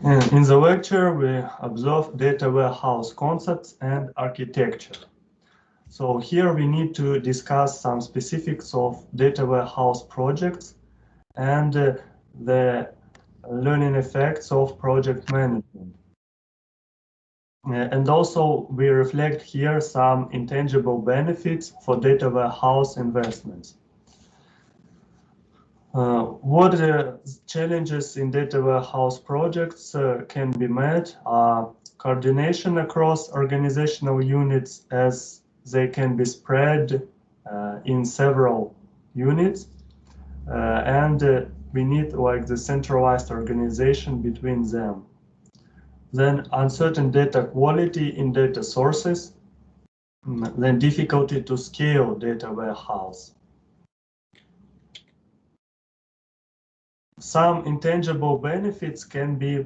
In the lecture, we observe data warehouse concepts and architecture. So here we need to discuss some specifics of data warehouse projects and the learning effects of project management. And also we reflect here some intangible benefits for data warehouse investments. What challenges in data warehouse projects can be met are coordination across organizational units, as they can be spread in several units, and we need like the centralized organization between them. Then uncertain data quality in data sources, then difficulty to scale data warehouse. Some intangible benefits can be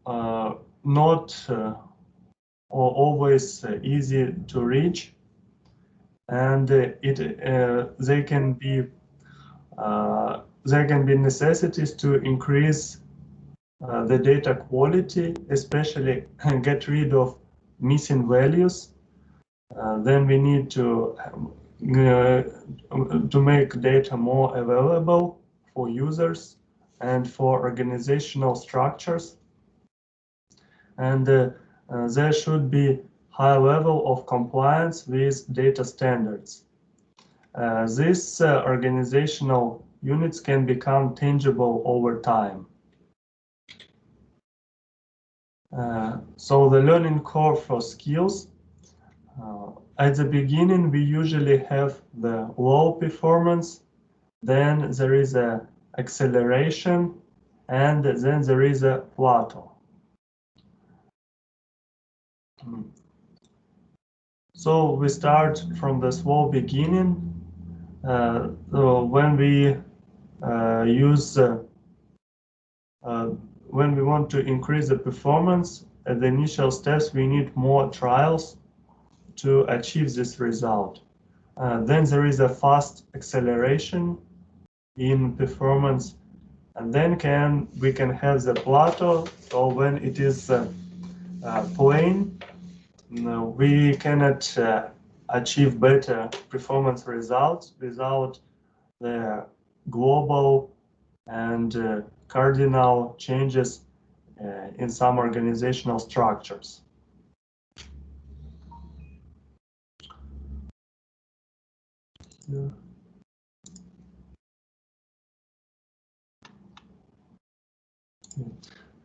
not or always easy to reach, and they can be necessities to increase the data quality, especially get rid of missing values. Then we need to make data more available for users and for organizational structures. And there should be high level of compliance with data standards. These organizational units can become tangible over time. So the learning curve for skills. At the beginning, we usually have the low performance, then there is a acceleration, and then there is a plateau. So we start from the slow beginning. So when we when we want to increase the performance at the initial steps, we need more trials to achieve this result. Then there is a fast acceleration in performance, and then we can have the plateau. So when it is plain, we cannot achieve better performance results without the global and cardinal changes in some organizational structures. Yeah.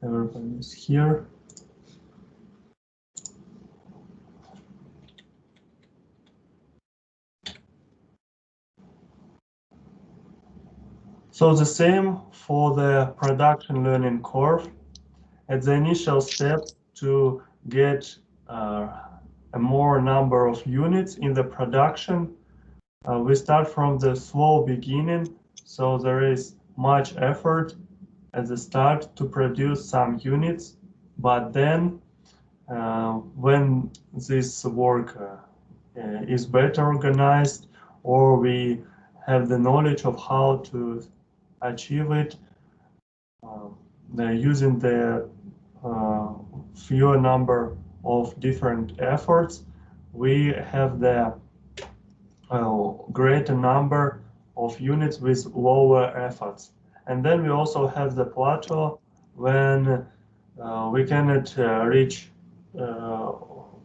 Everybody is here. So the same for the production learning curve. At the initial step, to get a more number of units in the production, we start from the slow beginning. So there is much effort at the start to produce some units, but then when this work is better organized, or we have the knowledge of how to achieve it, using the fewer number of different efforts, we have the greater number of units with lower efforts. And then we also have the plateau when we cannot reach,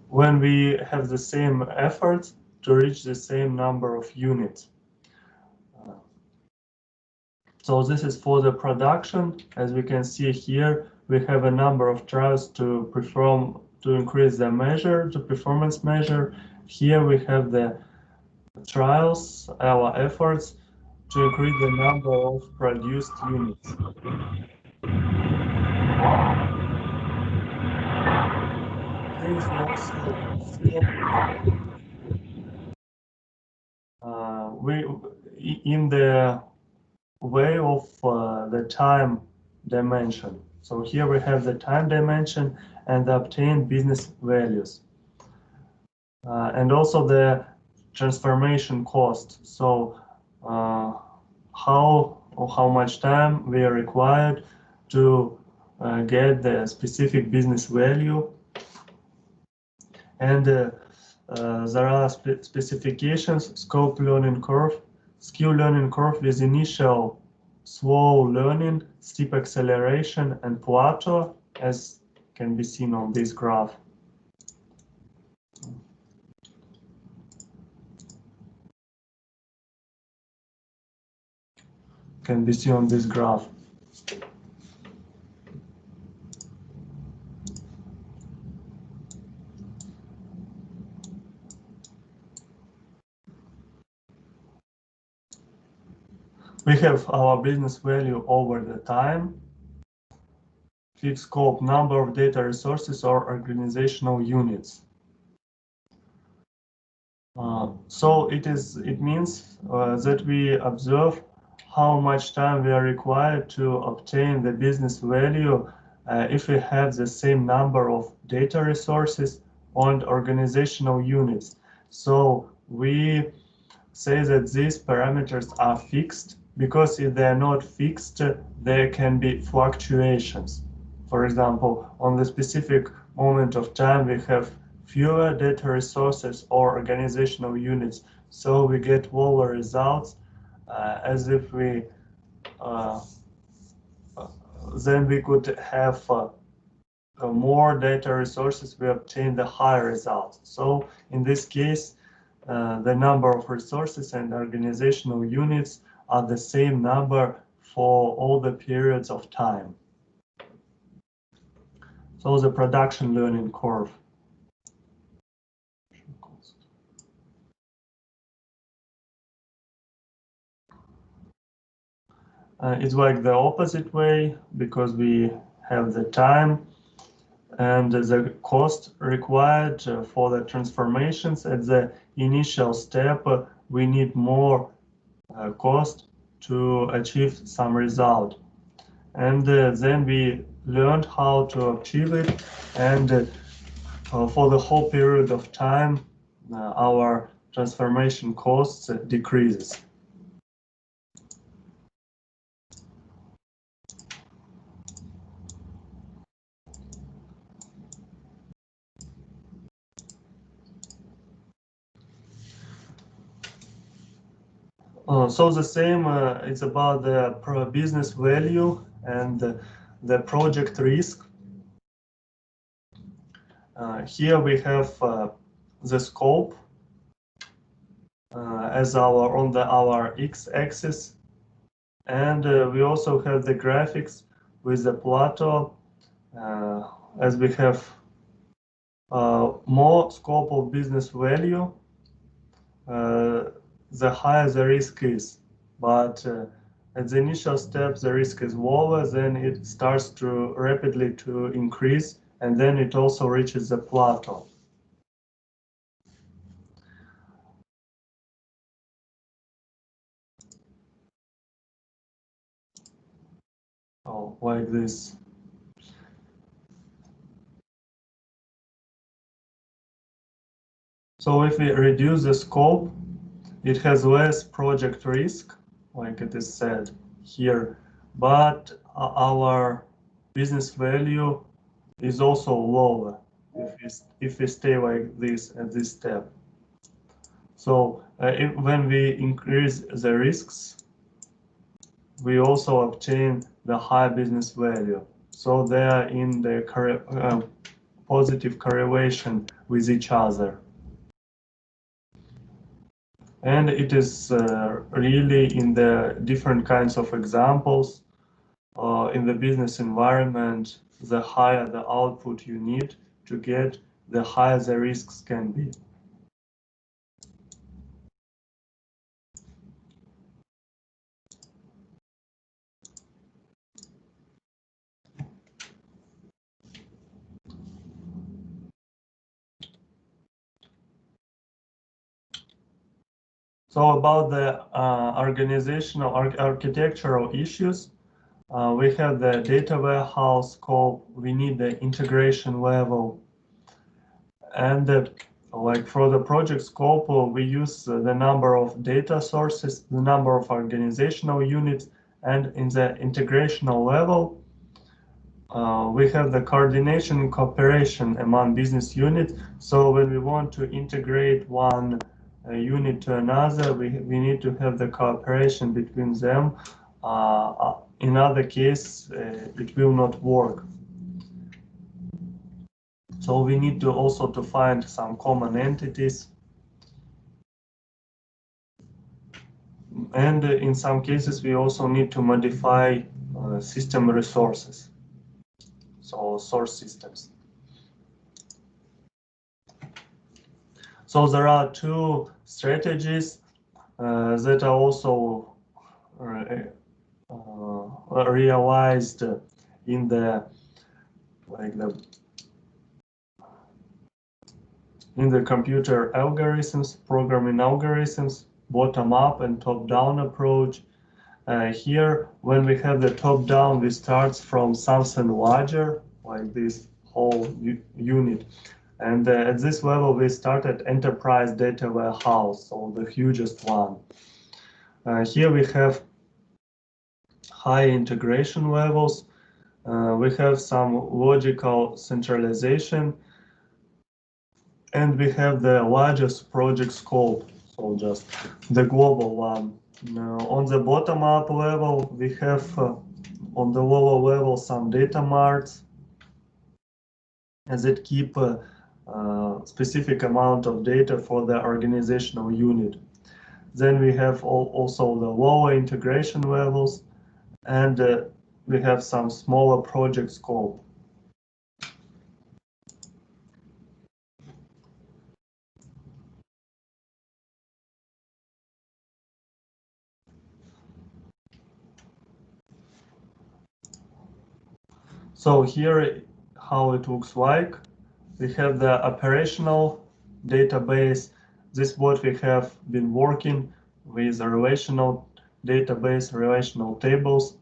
when we have the same efforts to reach the same number of units. So this is for the production. As we can see here, we have a number of trials to perform to increase the measure, the performance measure. Here we have the trials, our efforts to increase the number of produced units. Here is in the way of the time dimension. So here we have the time dimension and the obtained business values. And also the transformation cost. So how much time we are required to get the specific business value. And there are specifications: scope learning curve, skill learning curve with initial slow learning, steep acceleration, and plateau, as can be seen on this graph. Can be seen on this graph. We have our business value over the time, fixed scope, number of data resources or organizational units. So it means that we observe how much time we are required to obtain the business value if we have the same number of data resources and organizational units. So we say that these parameters are fixed, because if they are not fixed, there can be fluctuations. For example, on the specific moment of time, we have fewer data resources or organizational units, so we get lower results, as if we then we could have more data resources, we obtain the higher results. So in this case, the number of resources and organizational units are the same number for all the periods of time. So the production learning curve. It's like the opposite way, because we have the time and the cost required for the transformations. At the initial step, we need more cost to achieve some result. And then we learned how to achieve it, and for the whole period of time, our transformation costs decreases. So the same, it's about the business value and the project risk. Here we have the scope as our x-axis, and we also have the graphics with the plateau, as we have more scope of business value, the higher the risk is. But at the initial step, the risk is lower, then it starts to rapidly to increase, and then it also reaches the plateau. Oh, like this. So if we reduce the scope, it has less project risk, like it is said here, but our business value is also lower if we stay like this at this step. So when we increase the risks, we also obtain the high business value. So they are in the positive correlation with each other. And it is really in the different kinds of examples in the business environment, the higher the output you need to get, the higher the risks can be. So about the organizational architectural issues, we have the data warehouse scope, we need the integration level, and like for the project scope, we use the number of data sources, the number of organizational units, and in the integrational level, we have the coordination and cooperation among business units. So when we want to integrate one unit to another, we need to have the cooperation between them. In other case, it will not work. So we need to also to find some common entities. And in some cases, we also need to modify system resources. So source systems. So there are two strategies that are also realized in the computer algorithms, programming algorithms, bottom-up and top-down approach. Here, when we have the top-down, we start from something larger, like this whole unit. And at this level, we start at enterprise data warehouse, so the hugest one. Here we have high integration levels. We have some logical centralization, and we have the largest project scope, so just the global one. Now, on the bottom-up level, we have on the lower level some data marts that keep a specific amount of data for the organizational unit. Then we have also the lower integration levels, and we have some smaller project scope. So here how it looks like. We have the operational database. This is what we have been working with a relational database, relational tables.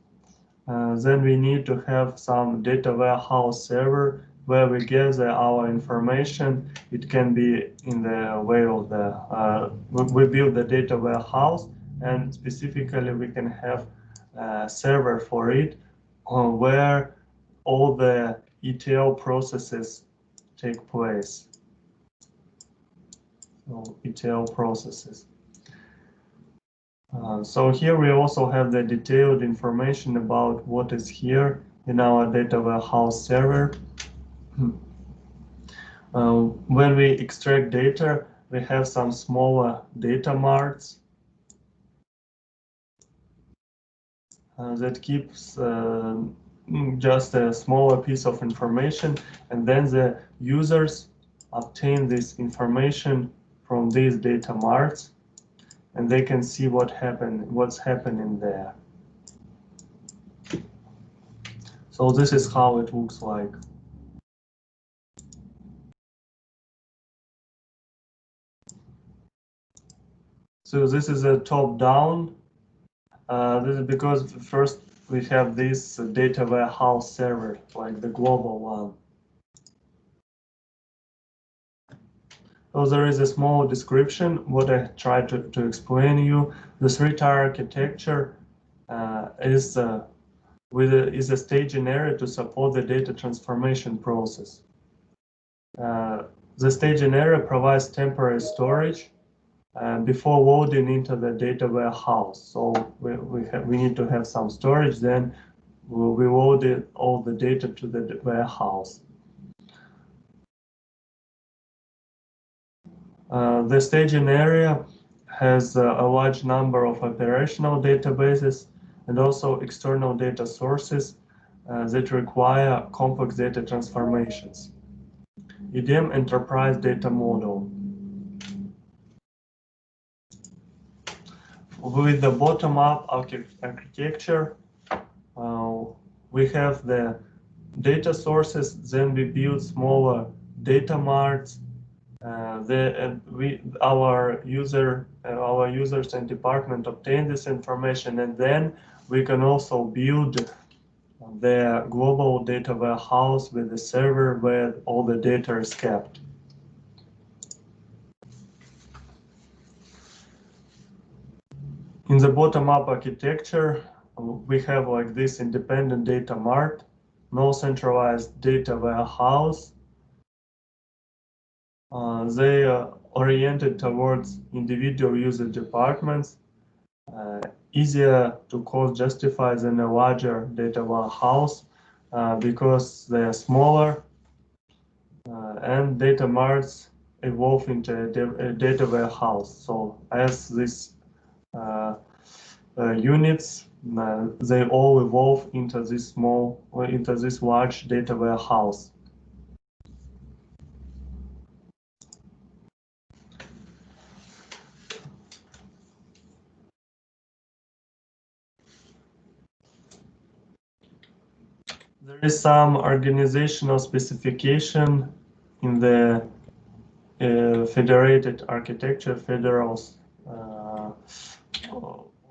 Then we need to have some data warehouse server where we gather our information. It can be in the way of the, we build the data warehouse, and specifically we can have a server for it where all the ETL processes take place. So ETL processes. So here we also have the detailed information about what is here in our data warehouse server. When we extract data, we have some smaller data marts that keeps just a smaller piece of information, and then the users obtain this information from these data marts, and they can see what's happening there. So this is how it looks like. So this is a top-down. This is because first we have this data warehouse server, like the global one. So there is a small description, what I tried to explain you. The three-tier architecture is a staging area to support the data transformation process. The staging area provides temporary storage before loading into the data warehouse. So we need to have some storage, then we load all the data to the warehouse. The staging area has a large number of operational databases and also external data sources that require complex data transformations. EDM Enterprise Data Model. With the bottom-up architecture, we have the data sources, then we build smaller data marts. Our users and department obtain this information, and then we can also build the global data warehouse with the server where all the data is kept. In the bottom-up architecture, we have like this independent data mart no centralized data warehouse. They are oriented towards individual user departments, easier to cost justify than a larger data warehouse because they are smaller, and data marts evolve into a data warehouse. So as these units, they all evolve into this large data warehouse. There is some organizational specification in the federated architecture, federals,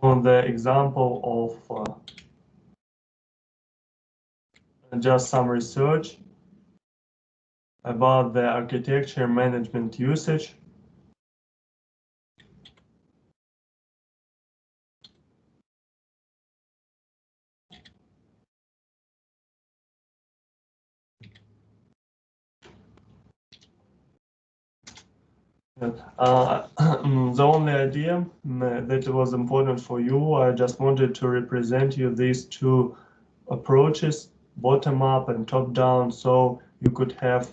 on the example of just some research about the architecture management usage. The only idea that was important for you, I just wanted to represent you these two approaches, bottom up and top down, so you could have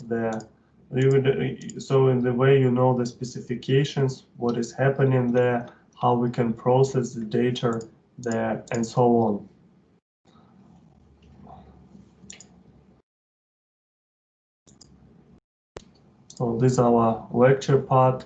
so in the way you know the specifications, what is happening there, how we can process the data there, and so on. So this is our lecture part.